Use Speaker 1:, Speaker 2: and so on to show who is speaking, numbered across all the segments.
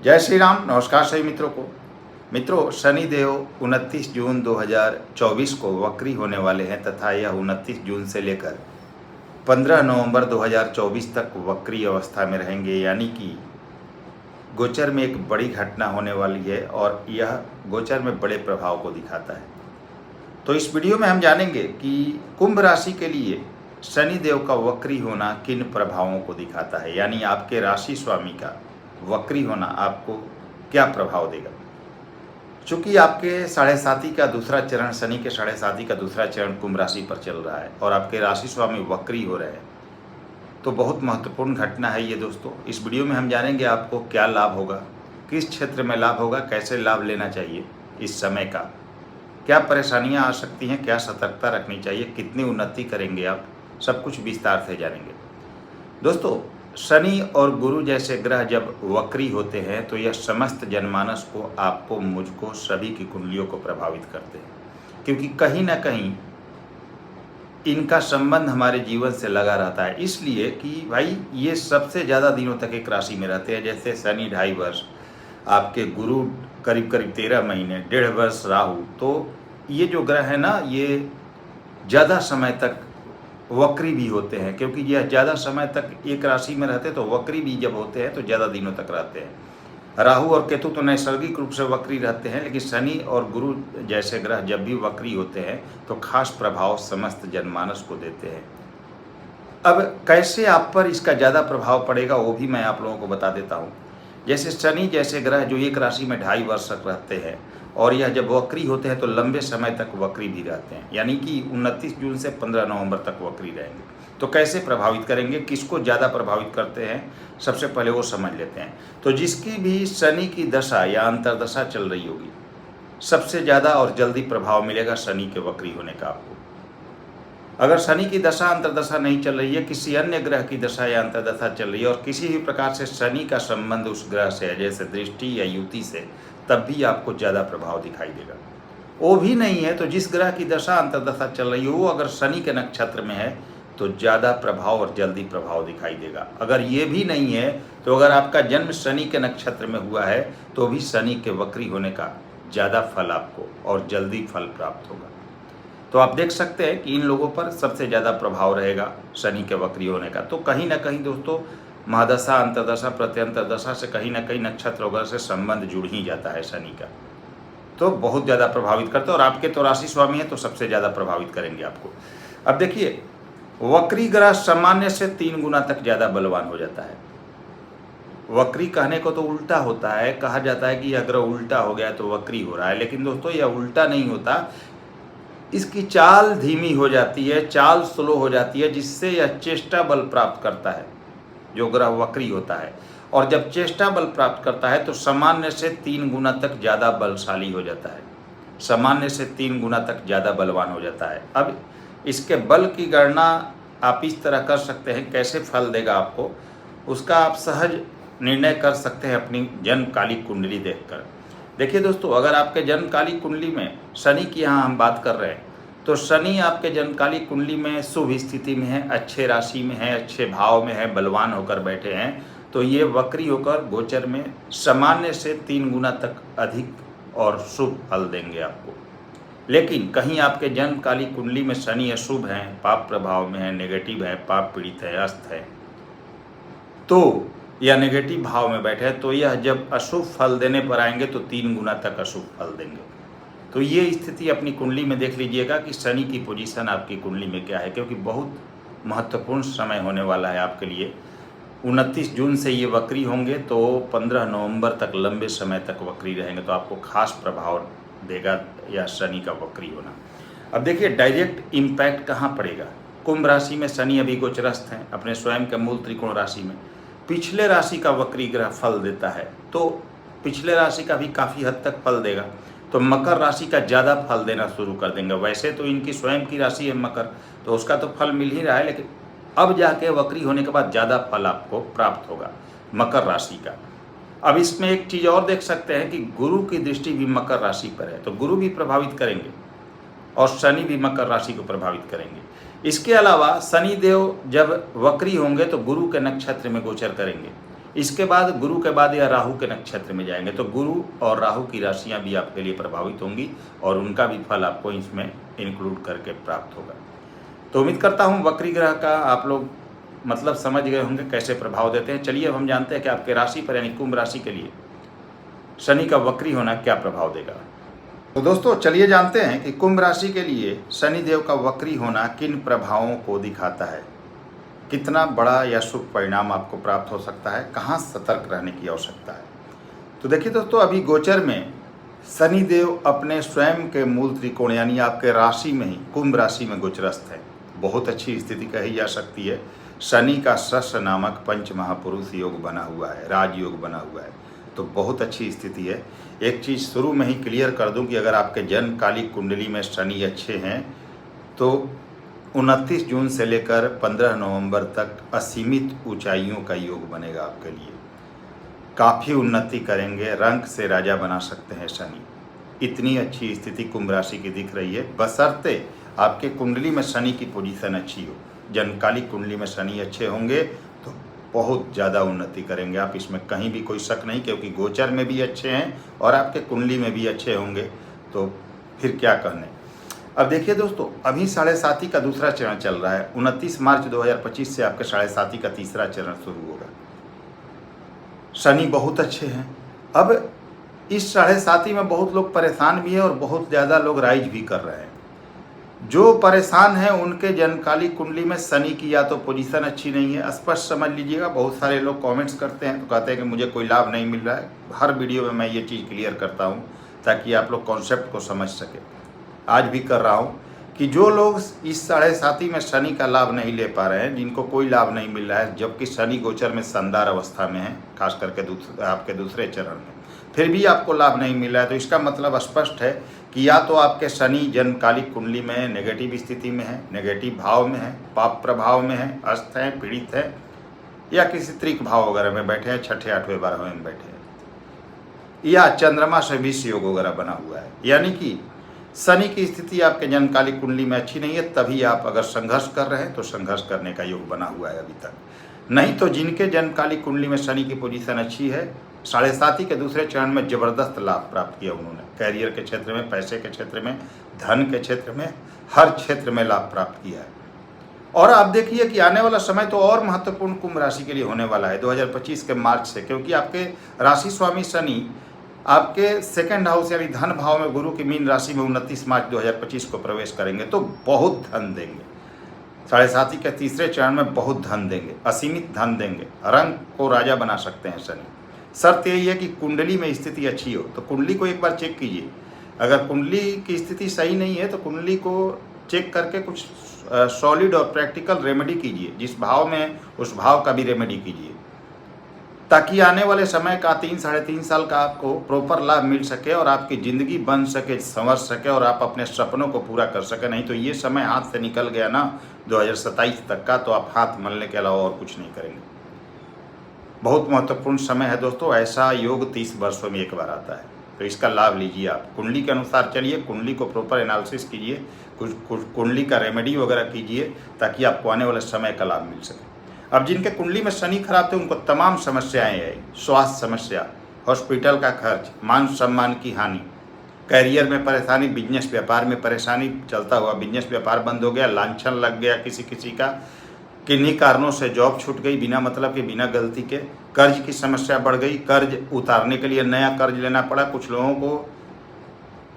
Speaker 1: जय श्री राम। नमस्कार सभी मित्रों को। मित्रों, शनि देव 29 जून 2024 को वक्री होने वाले हैं तथा यह 29 जून से लेकर 15 नवंबर 2024 तक वक्री अवस्था में रहेंगे, यानी कि गोचर में एक बड़ी घटना होने वाली है और यह गोचर में बड़े प्रभाव को दिखाता है। तो इस वीडियो में हम जानेंगे कि कुंभ राशि के लिए शनि देव का वक्री होना किन प्रभावों को दिखाता है, यानी आपके राशि स्वामी का वक्री होना आपको क्या प्रभाव देगा। चूंकि आपके साढ़े साथी का दूसरा चरण, शनि के साढ़े साथी का दूसरा चरण कुंभ राशि पर चल रहा है और आपके राशि स्वामी वक्री हो रहे हैं, तो बहुत महत्वपूर्ण घटना है ये दोस्तों। इस वीडियो में हम जानेंगे आपको क्या लाभ होगा, किस क्षेत्र में लाभ होगा, कैसे लाभ लेना चाहिए इस समय का, क्या परेशानियां आ सकती हैं, क्या सतर्कता रखनी चाहिए, कितनी उन्नति करेंगे आप, सब कुछ विस्तार से जानेंगे। दोस्तों, शनि और गुरु जैसे ग्रह जब वक्री होते हैं तो यह समस्त जनमानस को, आपको, मुझको, सभी की कुंडलियों को प्रभावित करते हैं, क्योंकि कहीं ना कहीं इनका संबंध हमारे जीवन से लगा रहता है। इसलिए कि भाई ये सबसे ज़्यादा दिनों तक एक राशि में रहते हैं। जैसे शनि 2.5 वर्ष, आपके गुरु करीब करीब 13 महीने, 1.5 वर्ष राहु, तो ये जो ग्रह है ना, ये ज़्यादा समय तक वक्री भी होते हैं, क्योंकि यह ज़्यादा समय तक एक राशि में रहते हैं, तो वक्री भी जब होते हैं तो ज़्यादा दिनों तक रहते हैं। राहु और केतु तो नैसर्गिक रूप से वक्री रहते हैं, लेकिन शनि और गुरु जैसे ग्रह जब भी वक्री होते हैं तो खास प्रभाव समस्त जनमानस को देते हैं। अब कैसे आप पर इसका ज़्यादा प्रभाव पड़ेगा वो भी मैं आप लोगों को बता देता हूँ। जैसे शनि जैसे ग्रह जो एक राशि में 2.5 वर्ष तक रहते हैं और यह जब वक्री होते हैं तो लंबे समय तक वक्री भी रहते हैं, यानी कि 29 जून से 15 नवंबर तक वक्री रहेंगे। तो कैसे प्रभावित करेंगे, किसको ज़्यादा प्रभावित करते हैं, सबसे पहले वो समझ लेते हैं। तो जिसकी भी शनि की दशा या अंतर्दशा चल रही होगी, सबसे ज़्यादा और जल्दी प्रभाव मिलेगा शनि के वक्री होने का आपको। अगर शनि की दशा अंतर्दशा नहीं चल रही है, किसी अन्य ग्रह की दशा या अंतर्दशा चल रही है और किसी भी प्रकार से शनि का संबंध उस ग्रह से है, जैसे दृष्टि या युति से, तब भी आपको ज़्यादा प्रभाव दिखाई देगा। वो भी नहीं है तो जिस ग्रह की दशा अंतर्दशा चल रही है वो अगर शनि के नक्षत्र में है तो ज़्यादा प्रभाव और जल्दी प्रभाव दिखाई देगा। अगर ये भी नहीं है तो अगर आपका जन्म शनि के नक्षत्र में हुआ है तो भी शनि के वक्री होने का ज़्यादा फल आपको और जल्दी फल प्राप्त होगा। तो आप देख सकते हैं कि इन लोगों पर सबसे ज़्यादा प्रभाव रहेगा शनि के वक्री होने का। तो कहीं ना कहीं दोस्तों, महादशा, अंतर्दशा, प्रत्यंतरदशा से कहीं ना कहीं नक्षत्र वगैरह से संबंध जुड़ ही जाता है शनि का, तो बहुत ज़्यादा प्रभावित करते हैं। और आपके तो राशि स्वामी है तो सबसे ज़्यादा प्रभावित करेंगे आपको। अब देखिए, वक्री ग्रह सामान्य से 3 गुना तक ज़्यादा बलवान हो जाता है। वक्री कहने को तो उल्टा होता है, कहा जाता है कि यह ग्रह उल्टा हो गया तो वक्री हो रहा है, लेकिन दोस्तों यह उल्टा नहीं होता। इसकी चाल धीमी हो जाती है, चाल स्लो हो जाती है, जिससे यह चेष्टा बल प्राप्त करता है जो ग्रह वक्री होता है। और जब चेष्टा बल प्राप्त करता है तो सामान्य से 3 गुना तक ज़्यादा बलशाली हो जाता है, सामान्य से 3 गुना तक ज़्यादा बलवान हो जाता है। अब इसके बल की गणना आप इस तरह कर सकते हैं, कैसे फल देगा आपको उसका आप सहज निर्णय कर सकते हैं अपनी जन्मकालिक कुंडली देखकर। देखिए दोस्तों, अगर आपके जन्मकालिक कुंडली में शनि की यहाँ हम बात कर रहे हैं तो शनि आपके जन्मकालिक कुंडली में शुभ स्थिति में है, अच्छे राशि में है, अच्छे भाव में है, बलवान होकर बैठे हैं, तो ये वक्री होकर गोचर में सामान्य से 3 गुना तक अधिक और शुभ फल देंगे आपको। लेकिन कहीं आपके जन्मकालिक कुंडली में शनि अशुभ है, पाप प्रभाव में है, नेगेटिव है, पाप पीड़ित है, अस्त है, तो या नेगेटिव भाव में बैठे हैं, तो यह जब अशुभ फल देने पर आएंगे तो 3 गुना तक अशुभ फल देंगे। तो ये स्थिति अपनी कुंडली में देख लीजिएगा कि शनि की पोजीशन आपकी कुंडली में क्या है, क्योंकि बहुत महत्वपूर्ण समय होने वाला है आपके लिए। 29 जून से ये वक्री होंगे तो 15 नवंबर तक लंबे समय तक वक्री रहेंगे, तो आपको खास प्रभाव देगा या शनि का वक्री होना। अब देखिए, डायरेक्ट इम्पैक्ट कहाँ पड़ेगा। कुंभ राशि में शनि अभी गोचरस्थ हैं अपने स्वयं के मूल त्रिकोण राशि में। पिछले राशि का वक्री ग्रह फल देता है तो पिछले राशि का भी काफ़ी हद तक फल देगा, तो मकर राशि का ज़्यादा फल देना शुरू कर देंगे। वैसे तो इनकी स्वयं की राशि है मकर, तो उसका तो फल मिल ही रहा है, लेकिन अब जाके वक्री होने के बाद ज़्यादा फल आपको प्राप्त होगा मकर राशि का। अब इसमें एक चीज़ और देख सकते हैं कि गुरु की दृष्टि भी मकर राशि पर है, तो गुरु भी प्रभावित करेंगे और शनि भी मकर राशि को प्रभावित करेंगे। इसके अलावा शनि देव जब वक्री होंगे तो गुरु के नक्षत्र में गोचर करेंगे इसके बाद गुरु के बाद यह राहु के नक्षत्र में जाएंगे, तो गुरु और राहु की राशियां भी आपके लिए प्रभावित होंगी और उनका भी फल आपको इसमें इंक्लूड करके प्राप्त होगा। तो उम्मीद करता हूं वक्री ग्रह का आप लोग मतलब समझ गए होंगे कैसे प्रभाव देते हैं। चलिए अब हम जानते हैं कि आपके राशि पर यानी कुंभ राशि के लिए शनि का वक्री होना क्या प्रभाव देगा। तो दोस्तों चलिए जानते हैं कि कुंभ राशि के लिए शनि देव का वक्री होना किन प्रभावों को दिखाता है, कितना बड़ा या शुभ परिणाम आपको प्राप्त हो सकता है, कहाँ सतर्क रहने की आवश्यकता है। तो देखिए दोस्तों, अभी गोचर में शनि देव अपने स्वयं के मूल त्रिकोण यानी आपके राशि में ही कुंभ राशि में गोचरस्थ है। बहुत अच्छी स्थिति कही जा सकती है। शनि का शश नामक पंच महापुरुष योग बना हुआ है, राजयोग बना हुआ है, तो बहुत अच्छी स्थिति है। एक चीज़ शुरू में ही क्लियर कर दूं कि अगर आपके जन्म कालिक कुंडली में शनि अच्छे हैं तो 29 जून से लेकर 15 नवंबर तक असीमित ऊंचाइयों का योग बनेगा आपके लिए। काफ़ी उन्नति करेंगे, रंक से राजा बना सकते हैं शनि। इतनी अच्छी स्थिति कुंभ राशि की दिख रही है, बशर्ते आपके कुंडली में शनि की पोजीशन अच्छी हो। जन्मकालिक कुंडली में शनि अच्छे होंगे तो बहुत ज़्यादा उन्नति करेंगे आप, इसमें कहीं भी कोई शक नहीं, क्योंकि गोचर में भी अच्छे हैं और आपके कुंडली में भी अच्छे होंगे, तो फिर क्या कहने। अब देखिए दोस्तों, अभी 7.5 का दूसरा चरण चल रहा है। 29 मार्च 2025 से आपके 7.5 का तीसरा चरण शुरू होगा। शनि बहुत अच्छे हैं। अब इस 7.5 में बहुत लोग परेशान भी हैं और बहुत ज़्यादा लोग राइज भी कर रहे हैं। जो परेशान हैं उनके जन्मकालिक कुंडली में शनि की या तो पोजीशन अच्छी नहीं है, स्पष्ट समझ लीजिएगा। बहुत सारे लोग कमेंट्स करते हैं तो कहते हैं कि मुझे कोई लाभ नहीं मिल रहा है। हर वीडियो में मैं ये चीज़ क्लियर करता हूँ ताकि आप लोग कॉन्सेप्ट को समझ सके। आज भी कर रहा हूँ कि जो लोग इस 7.5 में शनि का लाभ नहीं ले पा रहे हैं, जिनको कोई लाभ नहीं मिल रहा है, जबकि शनि गोचर में शानदार अवस्था में है, खास करके आपके दूसरे चरण में, फिर भी आपको लाभ नहीं मिल रहा है, तो इसका मतलब स्पष्ट है कि या तो आपके शनि जन्मकालिक कुंडली में नेगेटिव स्थिति में है, नेगेटिव भाव में है, पाप प्रभाव में है, अस्त है, पीड़ित है, या किसी त्रिक भाव वगैरह में बैठे हैं, 6ठे 8वें 12वें में बैठे हैं, या चंद्रमा से विष योग वगैरह बना हुआ है। यानी कि शनि की स्थिति आपके जन्मकालिक कुंडली में अच्छी नहीं है, तभी आप अगर संघर्ष कर रहे हैं तो संघर्ष करने का योग बना हुआ है अभी तक। नहीं तो जिनके जन्मकालिक कुंडली में शनि की पोजीशन अच्छी है, 7.5 के दूसरे चरण में ज़बरदस्त लाभ प्राप्त किया उन्होंने। कैरियर के क्षेत्र में, पैसे के क्षेत्र में, धन के क्षेत्र में, हर क्षेत्र में लाभ प्राप्त किया है। और आप देखिए कि आने वाला समय तो और महत्वपूर्ण कुंभ राशि के लिए होने वाला है 2025 के मार्च से, क्योंकि आपके राशि स्वामी शनि आपके सेकंड हाउस यानी धन भाव में गुरु की मीन राशि में 29 मार्च 2025 को प्रवेश करेंगे, तो बहुत धन देंगे। 7.5 के तीसरे चरण में बहुत धन देंगे, असीमित धन देंगे, रंग को राजा बना सकते हैं शनि। शर्त यही है कि कुंडली में स्थिति अच्छी हो। तो कुंडली को एक बार चेक कीजिए, अगर कुंडली की स्थिति सही नहीं है तो कुंडली को चेक करके कुछ सॉलिड और प्रैक्टिकल रेमेडी कीजिए, जिस भाव में उस भाव का भी रेमेडी कीजिए, ताकि आने वाले समय का 3-3.5 साल का आपको प्रॉपर लाभ मिल सके और आपकी ज़िंदगी बन सके, संवर सके और आप अपने सपनों को पूरा कर सके। नहीं तो ये समय हाथ से निकल गया ना 2027 तक का, तो आप हाथ मलने के अलावा और कुछ नहीं करेंगे। बहुत महत्वपूर्ण समय है दोस्तों, ऐसा योग 30 वर्षों में एक बार आता है, तो इसका लाभ लीजिए। आप कुंडली के अनुसार चलिए, कुंडली को प्रॉपर एनालिसिस कीजिए, कुछ कुंडली का रेमेडी वगैरह कीजिए, ताकि आपको आने वाले समय का लाभ मिल सके। अब जिनके कुंडली में शनि खराब थे उनको तमाम समस्याएं आई, स्वास्थ्य समस्या, हॉस्पिटल का खर्च, मान सम्मान की हानि, कैरियर में परेशानी, बिजनेस व्यापार में परेशानी, चलता हुआ बिजनेस व्यापार बंद हो गया, लांछन लग गया किसी का, किन्हीं कारणों से जॉब छूट गई बिना मतलब के, बिना गलती के, कर्ज की समस्या बढ़ गई, कर्ज उतारने के लिए नया कर्ज लेना पड़ा, कुछ लोगों को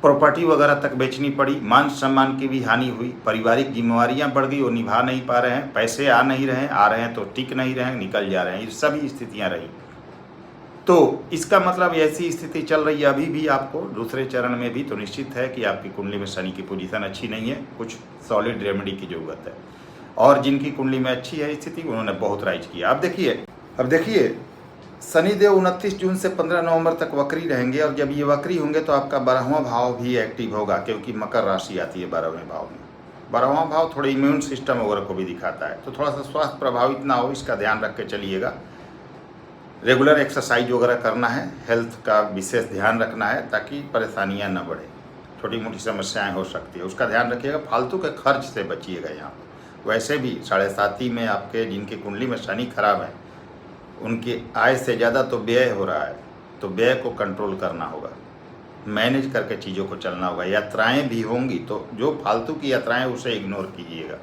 Speaker 1: प्रॉपर्टी वगैरह तक बेचनी पड़ी, मान सम्मान की भी हानि हुई, पारिवारिक जिम्मेवारियां बढ़ गई, वो निभा नहीं पा रहे हैं, पैसे आ नहीं रहे हैं, आ रहे हैं तो टिक नहीं रहे हैं, निकल जा रहे हैं, ये सभी स्थितियां रही। तो इसका मतलब ऐसी स्थिति चल रही है अभी भी आपको दूसरे चरण में भी, तो निश्चित है कि आपकी कुंडली में शनि की पोजीशन अच्छी नहीं है, कुछ सॉलिड रेमेडी की जरूरत है। और जिनकी कुंडली में अच्छी है स्थिति, उन्होंने बहुत राइज किया। अब देखिए शनिदेव 29 जून से 15 नवंबर तक वक्री रहेंगे, और जब ये वक्री होंगे तो आपका 12वां भाव भी एक्टिव होगा, क्योंकि मकर राशि आती है 12वें भाव में। 12वां भाव थोड़ा इम्यून सिस्टम वगैरह को भी दिखाता है, तो थोड़ा सा स्वास्थ्य प्रभावित ना हो, इसका ध्यान रख के चलिएगा। रेगुलर एक्सरसाइज वगैरह करना है, हेल्थ का विशेष ध्यान रखना है, ताकि परेशानियाँ न बढ़े, छोटी मोटी समस्याएँ हो सकती है, उसका ध्यान रखिएगा। फालतू के खर्च से बचिएगा। यहाँ वैसे भी 7.5 में आपके जिनकी कुंडली में शनि खराब है उनकी आय से ज़्यादा तो व्यय हो रहा है, तो व्यय को कंट्रोल करना होगा, मैनेज करके चीज़ों को चलना होगा। यात्राएं भी होंगी तो जो फालतू की यात्राएं उसे इग्नोर कीजिएगा।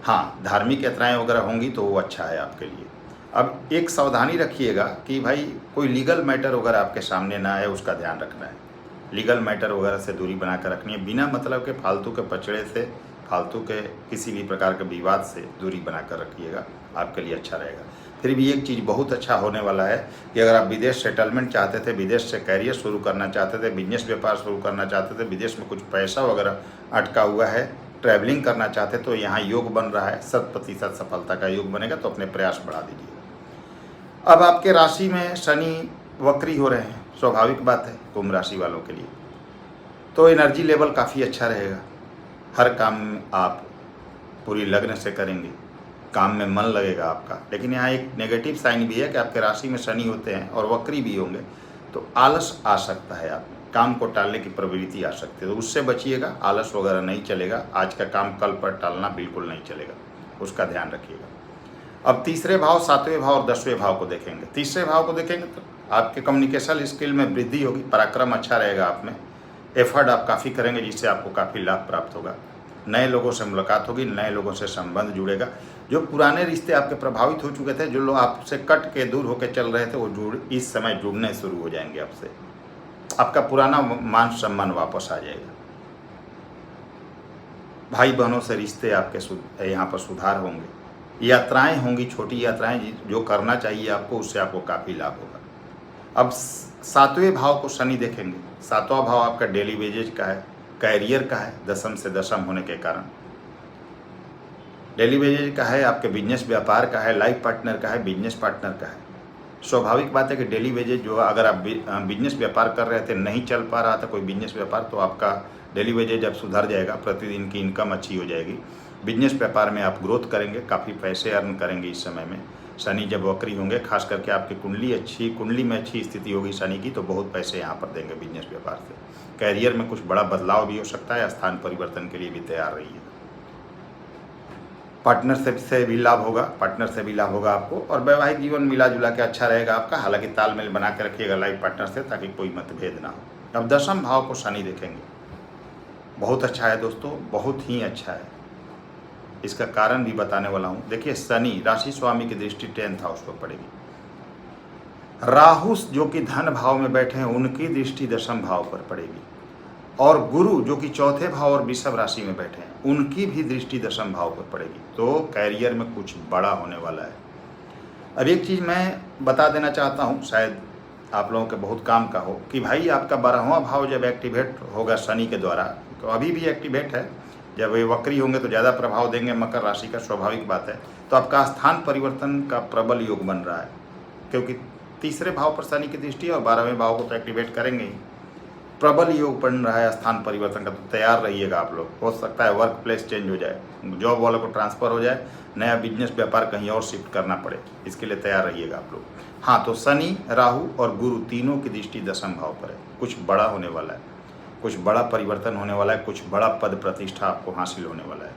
Speaker 1: हाँ, धार्मिक यात्राएं वगैरह होंगी तो वो अच्छा है आपके लिए। अब एक सावधानी रखिएगा कि भाई कोई लीगल मैटर वगैरह आपके सामने ना आए, उसका ध्यान रखना है। लीगल मैटर वगैरह से दूरी बना कर रखनी है, बिना मतलब के फालतू के पचड़े से, फालतू के किसी भी प्रकार के विवाद से दूरी बना कर रखिएगा, आपके लिए अच्छा रहेगा। फिर भी एक चीज़ बहुत अच्छा होने वाला है कि अगर आप विदेश सेटलमेंट चाहते थे, विदेश से कैरियर शुरू करना चाहते थे, बिजनेस व्यापार शुरू करना चाहते थे, विदेश में कुछ पैसा वगैरह अटका हुआ है, ट्रैवलिंग करना चाहते तो यहाँ योग बन रहा है, 100% सफलता का योग बनेगा, तो अपने प्रयास बढ़ा दीजिए। अब आपके राशि में शनि वक्री हो रहे हैं, स्वाभाविक बात है कुंभ राशि वालों के लिए, तो एनर्जी लेवल काफ़ी अच्छा रहेगा। हर काम में आप पूरी लगन से करेंगे, काम में मन लगेगा आपका। लेकिन यहाँ एक नेगेटिव साइन भी है कि आपके राशि में शनि होते हैं और वक्री भी होंगे, तो आलस आ सकता है, आप में काम को टालने की प्रवृत्ति आ सकती है, तो उससे बचिएगा। आलस वगैरह नहीं चलेगा, आज का काम कल पर टालना बिल्कुल नहीं चलेगा, उसका ध्यान रखिएगा। अब तीसरे भाव, 7वें भाव और 10वें भाव को देखेंगे। तीसरे भाव को देखेंगे तो आपके कम्युनिकेशन स्किल में वृद्धि होगी, पराक्रम अच्छा रहेगा आप में, एफर्ट आप काफ़ी करेंगे जिससे आपको काफ़ी लाभ प्राप्त होगा। नए लोगों से मुलाकात होगी, नए लोगों से संबंध जुड़ेगा। जो पुराने रिश्ते आपके प्रभावित हो चुके थे, जो लोग आपसे कट के दूर होकर चल रहे थे, वो इस समय जुड़ने शुरू हो जाएंगे आपसे। आपका पुराना मान सम्मान वापस आ जाएगा। भाई बहनों से रिश्ते आपके यहाँ पर सुधार होंगे। यात्राएं होंगी, छोटी यात्राएं जो करना चाहिए आपको, उससे आपको काफ़ी लाभ होगा। अब 7वें भाव को शनि देखेंगे। 7वां भाव आपका डेली वेजेज का है, कैरियर का है, दशम से दशम होने के कारण डेली वेजेज का है, आपके बिजनेस व्यापार का है, लाइफ पार्टनर का है, बिजनेस पार्टनर का है। स्वाभाविक बात है कि डेली वेजेज जो अगर आप बिजनेस व्यापार कर रहे थे, नहीं चल पा रहा था कोई बिजनेस व्यापार, तो आपका डेली वेजेज अब सुधर जाएगा, प्रतिदिन की इनकम अच्छी हो जाएगी। बिजनेस व्यापार में आप ग्रोथ करेंगे, काफ़ी पैसे अर्न करेंगे इस समय में। शनि जब वक्री होंगे, खास करके आपकी कुंडली में अच्छी स्थिति होगी शनि की, तो बहुत पैसे यहाँ पर देंगे बिजनेस व्यापार से। कैरियर में कुछ बड़ा बदलाव भी हो सकता है, स्थान परिवर्तन के लिए भी तैयार रहिए। पार्टनर से भी लाभ होगा आपको, और वैवाहिक जीवन मिला जुला के अच्छा रहेगा आपका। हालांकि तालमेल बना के रखिएगा लाइफ पार्टनर से, ताकि कोई मतभेद ना हो। अब 10वें भाव को शनि देखेंगे। बहुत अच्छा है दोस्तों, बहुत ही अच्छा है। इसका कारण भी बताने वाला हूँ। देखिए, शनि राशि स्वामी की दृष्टि 10th हाउस पर पड़ेगी। राहु जो कि धन भाव में बैठे हैं, उनकी दृष्टि 10वें भाव पर पड़ेगी, और गुरु जो कि 4थे भाव और वृषभ राशि में बैठे हैं, उनकी भी दृष्टि 10वें भाव पर पड़ेगी। तो कैरियर में कुछ बड़ा होने वाला है। अब एक चीज़ मैं बता देना चाहता हूँ, शायद आप लोगों के बहुत काम का हो, कि भाई आपका 12वां भाव जब एक्टिवेट होगा शनि के द्वारा, तो अभी भी एक्टिवेट है, जब वे वक्री होंगे तो ज़्यादा प्रभाव देंगे मकर राशि का, स्वाभाविक बात है। तो आपका स्थान परिवर्तन का प्रबल योग बन रहा है, क्योंकि तीसरे भाव पर शनि की दृष्टि है और 12वें भाव को तो एक्टिवेट करेंगे ही। प्रबल योग बन रहा है स्थान परिवर्तन का, तो तैयार रहिएगा आप लोग। हो सकता है वर्क प्लेस चेंज हो जाए, जॉब वालों को ट्रांसफ़र हो जाए, नया बिजनेस व्यापार कहीं और शिफ्ट करना पड़े, इसके लिए तैयार रहिएगा आप लोग। हाँ, तो शनि, राहु और गुरु तीनों की दृष्टि 10वें भाव पर है। कुछ बड़ा होने वाला है, कुछ बड़ा परिवर्तन होने वाला है, कुछ बड़ा पद प्रतिष्ठा आपको हासिल होने वाला है।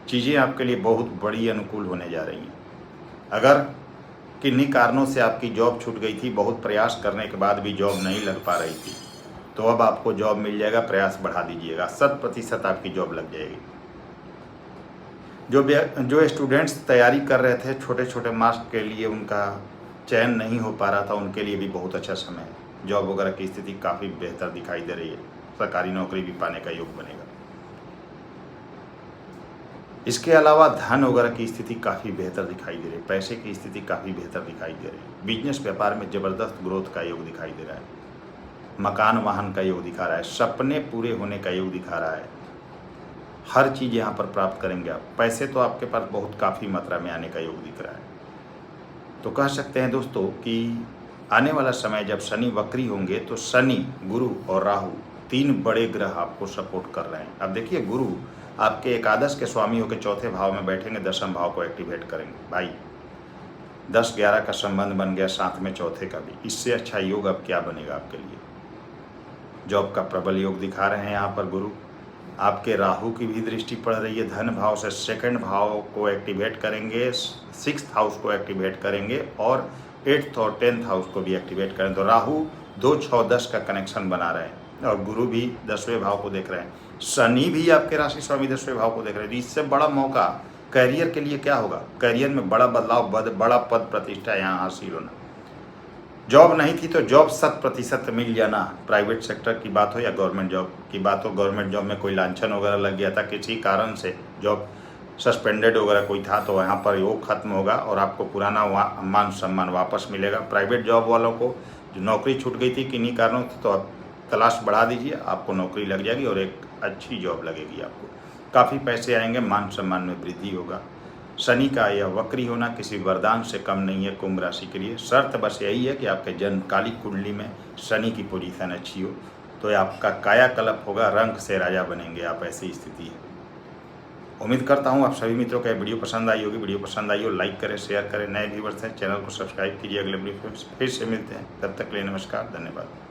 Speaker 1: चीज़ें आपके लिए बहुत बड़ी अनुकूल होने जा रही हैं। अगर किन्हीं कारणों से आपकी जॉब छूट गई थी, बहुत प्रयास करने के बाद भी जॉब नहीं लग पा रही थी, तो अब आपको जॉब मिल जाएगा। प्रयास बढ़ा दीजिएगा, 100% आपकी जॉब लग जाएगी। जो स्टूडेंट्स तैयारी कर रहे थे छोटे छोटे मार्क्स के लिए, उनका चयन नहीं हो पा रहा था, उनके लिए भी बहुत अच्छा समय है। जॉब वगैरह की स्थिति काफ़ी बेहतर दिखाई दे रही है, सरकारी नौकरी भी पाने का योग बनेगा। इसके अलावा धन वगैरह की स्थिति काफ़ी बेहतर दिखाई दे रही है, पैसे की स्थिति काफ़ी बेहतर दिखाई दे रही है। बिजनेस व्यापार में ज़बरदस्त ग्रोथ का योग दिखाई दे रहा है। मकान वाहन का योग दिखा रहा है, सपने पूरे होने का योग दिखा रहा है। हर चीज़ यहाँ पर प्राप्त करेंगे आप। पैसे तो आपके पास बहुत काफ़ी मात्रा में आने का योग दिख रहा है। तो कह सकते हैं दोस्तों कि आने वाला समय जब शनि वक्री होंगे, तो शनि, गुरु और राहु 3 बड़े ग्रह आपको सपोर्ट कर रहे हैं। अब देखिए, गुरु आपके एकादश के स्वामी होकर 4थे भाव में बैठेंगे, 10वें भाव को एक्टिवेट करेंगे। भाई 10-11 का संबंध बन गया, साथ में 4थे का भी। इससे अच्छा योग अब क्या बनेगा आपके लिए। जॉब का प्रबल योग दिखा रहे हैं यहाँ पर गुरु। आपके राहु की भी दृष्टि पड़ रही है। धन भाव से सेकंड भाव को एक्टिवेट करेंगे, 6th हाउस को एक्टिवेट करेंगे और 8th और 10th हाउस को भी एक्टिवेट करें। तो राहु 2, 6, 10 का कनेक्शन बना रहे हैं और गुरु भी 10वें भाव को देख रहे हैं। शनि भी आपके राशि स्वामी 10वें भाव को देख रहे हैं। तो इससे बड़ा मौका करियर के लिए क्या होगा? करियर में बड़ा बदलाव, बड़ा पद प्रतिष्ठा यहाँ हासिल होना। जॉब नहीं थी तो जॉब 100% मिल जाना। प्राइवेट सेक्टर की बात हो या गवर्नमेंट जॉब की बात हो, गवर्नमेंट जॉब में कोई लांछन वगैरह लग गया था, किसी कारण से जॉब सस्पेंडेड वगैरह कोई था, तो यहाँ पर वो खत्म होगा और आपको पुराना मान सम्मान वापस मिलेगा। प्राइवेट जॉब वालों को जो नौकरी छूट गई थी किन्हीं कारणों से, तो आप तलाश बढ़ा दीजिए, आपको नौकरी लग जाएगी और एक अच्छी जॉब लगेगी आपको। काफ़ी पैसे आएंगे, मान सम्मान में वृद्धि होगा। शनि का यह वक्री होना किसी वरदान से कम नहीं है कुंभ राशि के लिए। शर्त बस यही है कि आपके जन्मकालिक कुंडली में शनि की पोजीशन अच्छी हो, तो आपका कायाकल्प होगा, रंग से राजा बनेंगे आप, ऐसी स्थिति है। उम्मीद करता हूँ आप सभी मित्रों को वीडियो पसंद आई होगी। वीडियो पसंद आई हो लाइक करें, शेयर करें। नए व्यूअर्स हैं चैनल को सब्सक्राइब कीजिए। अगले वीडियो फिर से मिलते हैं, तब तक के लिए नमस्कार, धन्यवाद।